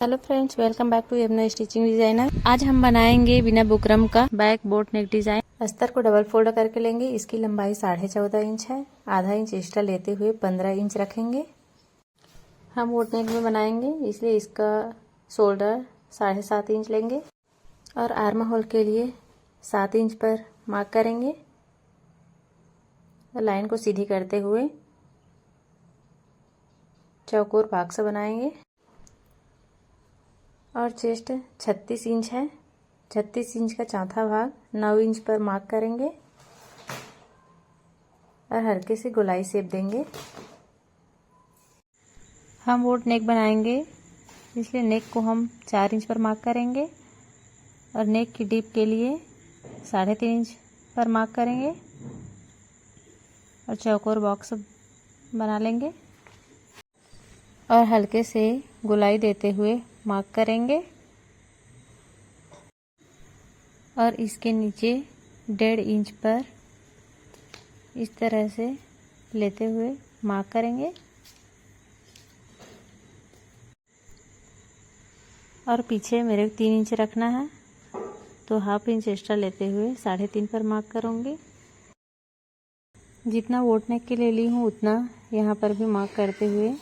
Hello friends, welcome back to Yamuna stitching designer. आज हम बनाएंगे बिना बुकरम का बैक बोट नेक डिजाइन। अस्तर को डबल फोल्ड करके लेंगे। इसकी लंबाई 14.5 इंच है। आधा इंच एक्स्ट्रा लेते हुए 15 इंच रखेंगे। हम बोट नेक में बनाएंगे, इसलिए इसका शोल्डर 7.5 इंच लेंगे और आर्म होल के लिए 7 इंच पर मार्क करेंगे। लाइन को सीधी करते हुए चौकोर भाग से बनाएंगे और चेस्ट 36 इंच है। 36 इंच का चौथा भाग 9 इंच पर मार्क करेंगे और हल्के से गोलाई शेप देंगे। हम बोट नेक बनाएंगे, इसलिए नेक को हम 4 इंच पर मार्क करेंगे और नेक की डीप के लिए 3.5 इंच पर मार्क करेंगे और चौकोर बॉक्स बना लेंगे और हल्के से गोलाई देते हुए मार्क करेंगे और इसके नीचे 1.5 इंच पर इस तरह से लेते हुए मार्क करेंगे और पीछे मेरे 3 इंच रखना है, तो हाफ इंच एक्स्ट्रा लेते हुए 3.5 पर मार्क करूँगी। जितना बोट नेक के लिए ली हूँ उतना यहाँ पर भी मार्क करते हुए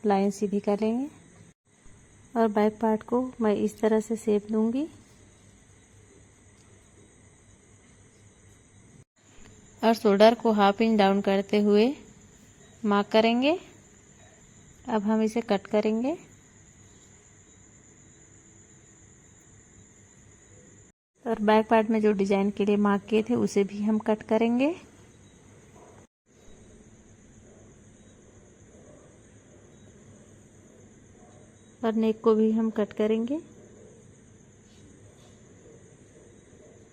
लाइन सीधी कर लेंगे और बैक पार्ट को मैं इस तरह से शेप दूंगी और शोल्डर को हाफ इंच डाउन करते हुए मार्क करेंगे। अब हम इसे कट करेंगे और बैक पार्ट में जो डिजाइन के लिए मार्क किए थे उसे भी हम कट करेंगे। और नेक को भी हम कट करेंगे।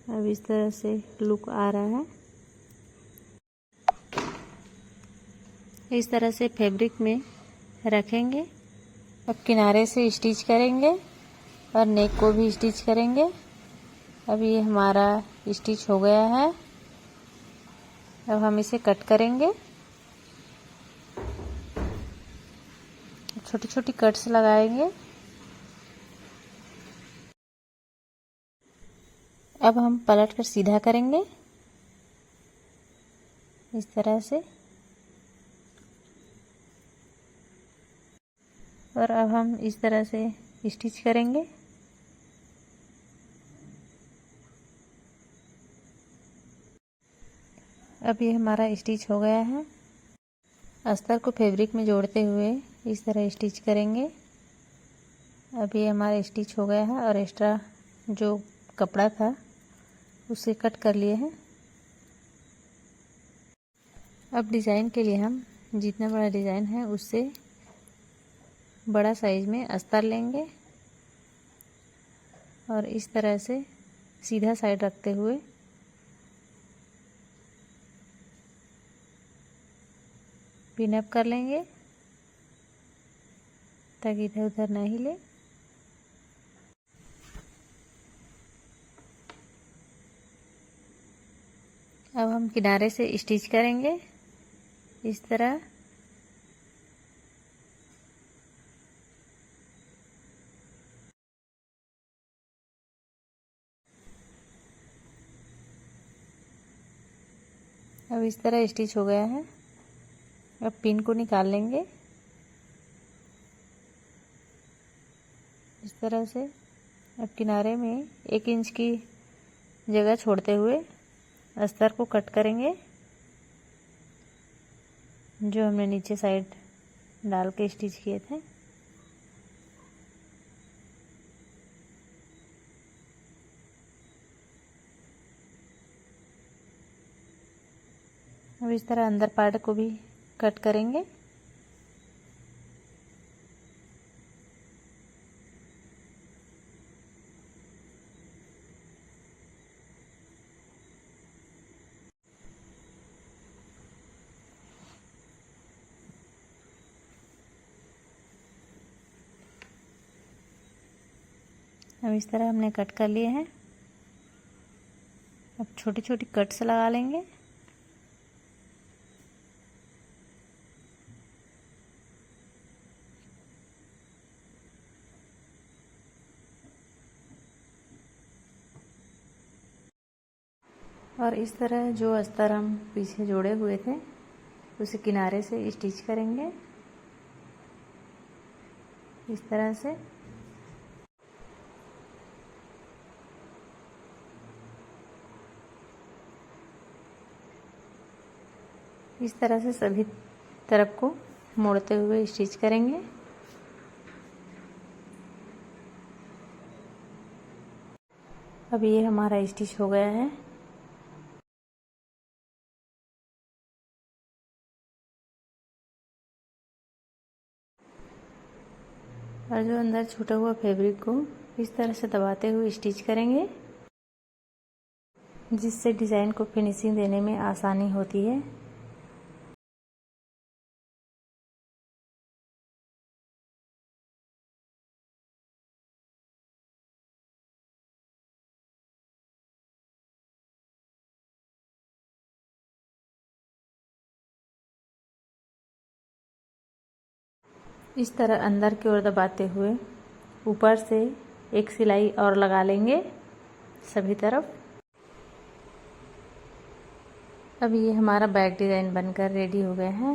अब इस तरह से लुक आ रहा है। इस तरह से फैब्रिक में रखेंगे। अब किनारे से स्टिच करेंगे और नेक को भी स्टिच करेंगे। अब ये हमारा स्टिच हो गया है। अब हम इसे कट करेंगे। छोटी छोटी कट्स लगाएंगे। अब हम पलट कर सीधा करेंगे इस तरह से और अब हम इस तरह से स्टिच करेंगे। अब ये हमारा स्टिच हो गया है। अस्तर को फैब्रिक में जोड़ते हुए इस तरह स्टिच करेंगे। अब ये हमारा स्टिच हो गया है और एक्स्ट्रा जो कपड़ा था उसे कट कर लिए हैं। अब डिज़ाइन के लिए हम जितना बड़ा डिज़ाइन है उससे बड़ा साइज में अस्तर लेंगे और इस तरह से सीधा साइड रखते हुए पिन अप कर लेंगे ताकि इधर उधर ना हिले। अब हम किनारे से स्टिच करेंगे इस तरह। अब इस तरह स्टिच हो गया है। अब पिन को निकाल लेंगे इस तरह से। अब किनारे में 1 इंच की जगह छोड़ते हुए अस्तर को कट करेंगे, जो हमने नीचे साइड डाल के स्टिच किए थे। अब इस तरह अंदर पार्ट को भी कट करेंगे। अब इस तरह हमने कट कर लिए हैं। अब छोटी छोटी कट्स लगा लेंगे। और इस तरह जो अस्तर हम पीछे जोड़े हुए थे उसे किनारे से स्टिच करेंगे इस तरह से। इस तरह से सभी तरफ को मोड़ते हुए स्टिच करेंगे। अब ये हमारा स्टिच हो गया है। और जो अंदर छूटा हुआ फैब्रिक को इस तरह से दबाते हुए स्टिच करेंगे, जिससे डिज़ाइन को फिनिशिंग देने में आसानी होती है। इस तरह अंदर की ओर दबाते हुए ऊपर से एक सिलाई और लगा लेंगे सभी तरफ। अब ये हमारा बैक डिज़ाइन बनकर रेडी हो गया है।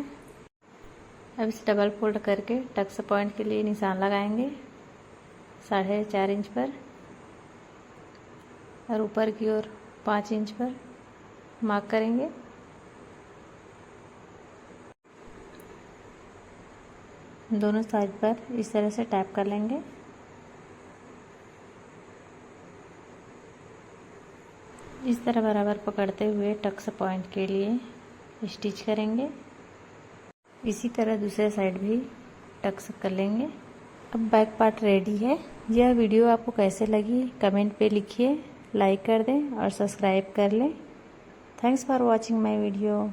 अब इसे डबल फोल्ड करके टक्स पॉइंट के लिए निशान लगाएंगे 4.5 इंच पर और ऊपर की ओर 5 इंच पर मार्क करेंगे। दोनों साइड पर इस तरह से टैप कर लेंगे। इस तरह बराबर पकड़ते हुए टक्स पॉइंट के लिए स्टिच करेंगे। इसी तरह दूसरे साइड भी टक्स कर लेंगे। अब बैक पार्ट रेडी है। यह वीडियो आपको कैसे लगी कमेंट पे लिखिए, लाइक कर दें और सब्सक्राइब कर लें। Thanks for watching my video.